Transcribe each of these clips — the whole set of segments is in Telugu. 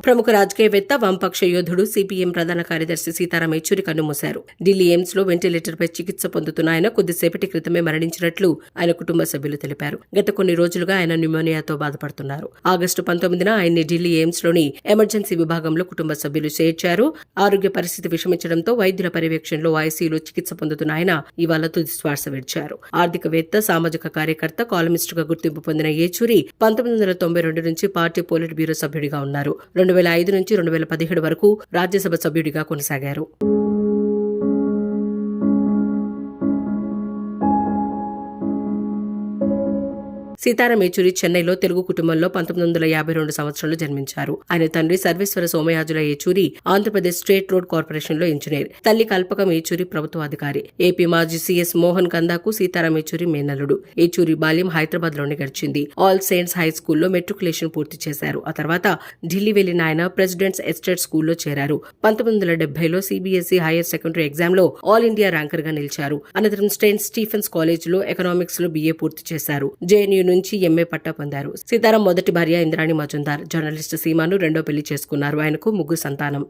ప్రముఖ రాజకీయవేత్త, వామపక్ష యోధుడు, సిపిఎం ప్రధాన కార్యదర్శి సీతారాం యేచూరి కన్నుమూశారు. ఢిల్లీ ఎయిమ్స్ లో వెంటిలేటర్పై చికిత్స పొందుతున్న ఆయన కొద్దిసేపటి క్రితమే మరణించినట్లు ఆయన కుటుంబ సభ్యులు తెలిపారు. గత కొన్ని రోజులుగా ఆయన న్యూమోనియాతో బాధపడుతున్నారు. ఆగస్టు 19న ఆయన్ని ఢిల్లీ ఎయిమ్స్ లోని ఎమర్జెన్సీ విభాగంలో కుటుంబ సభ్యులు చేర్చారు. ఆరోగ్య పరిస్థితి విషమించడంతో వైద్యుల పర్యవేక్షణలో ఐసీయూలో చికిత్స పొందుతున్న ఆయన ఇవాళ తుది శ్వాస విడిచారు. ఆర్థికవేత్త, సామాజిక కార్యకర్త, కాలమిస్టుగా గుర్తింపు పొందిన యేచూరి 1992 నుంచి పార్టీ పోలిట్ బ్యూరో సభ్యుడిగా ఉన్నారు. 2005 నుంచి 2017 వరకు రాజ్యసభ సభ్యుడిగా కొనసాగారు. సీతారాం యేచూరి చెన్నైలో తెలుగు కుటుంబంలో 1952 సంవత్సరంలో జన్మించారు. ఆయన తండ్రి Sarveswara Somayajula Yechury Andhra Pradesh state road corporation లో ఇంజనీర్. తల్లి కల్పకం యేచూరి ప్రభుత్వ అధికారి. ఏపీ మాజీ సీఎస్ మోహన్ కందాకు సీతారాం యేచూరి మేనల్లుడు. యేచూరి బాల్యం హైదరాబాద్ లోనే గడిచింది. ఆల్ సెయింట్స్ హై స్కూల్లో మెట్రికులేషన్ పూర్తి చేశారు. ఆ తర్వాత ఢిల్లీ వెళ్లిన ఆయన ప్రెసిడెంట్స్ ఎస్టేట్ స్కూల్లో చేరారు. 1970లో సిబిఎస్ఈ హైయర్ సెకండరీ ఎగ్జామ్ లో ఆల్ ఇండియా ర్యాంకర్ గా నిలిచారు. అనంతరం సెయింట్ స్టీఫెన్స్ కాలేజ్ లో ఎకనామిక్స్ లో BA పూర్తి చేశారు. జేఎన్యూ నుంచి MA పట్టా పొందారు. సీతారాం మొదటి భార్య ఇంద్రాణి మజుందార్. జర్నలిస్ట్ సీమాను రెండో పెళ్లి చేసుకున్నారు. ఆయనకు 3 సంతానం.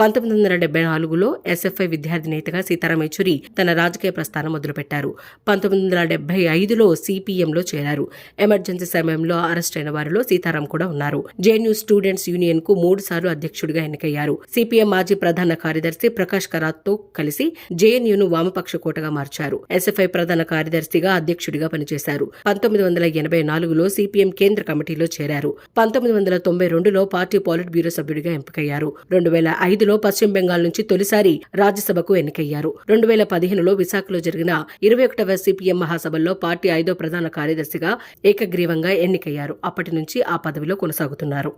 1974లో SFI విద్యార్థి నేతగా సీతారాం యేచూరి తన రాజకీయ ప్రస్థానం మొదలుపెట్టారు. 1975లో CPMలో చేరారు. ఎమర్జెన్సీ సమయంలో అరెస్ట్ అయిన వారిలో సీతారాం కూడా ఉన్నారు. జేఎన్యూ స్టూడెంట్స్ యూనియన్ కు 3 సార్లు అధ్యక్షుడిగా ఎన్నికయ్యారు. CPM మాజీ ప్రధాన కార్యదర్శి ప్రకాష్ కరాత్తో కలిసి జేఎన్యూను వామపక్ష కోటగా మార్చారు. SFI ప్రధాన కార్యదర్శిగా, అధ్యక్షుడిగా పనిచేశారు. 1984లో CPM కేంద్ర కమిటీలో చేరారు. 1992లో పార్టీ పోలిట్ బ్యూరో సభ్యుడిగా ఎంపికయ్యారు. 2005లో పశ్చిమ బెంగాల్ నుంచి తొలిసారి రాజ్యసభకు ఎన్నికయ్యారు. 2015లో విశాఖలో జరిగిన 21వ CPM మహాసభల్లో పార్టీ 5వ ప్రధాన కార్యదర్శిగా ఏకగ్రీవంగా ఎన్నికయ్యారు. అప్పటి నుంచి ఆ పదవిలో కొనసాగుతున్నారు.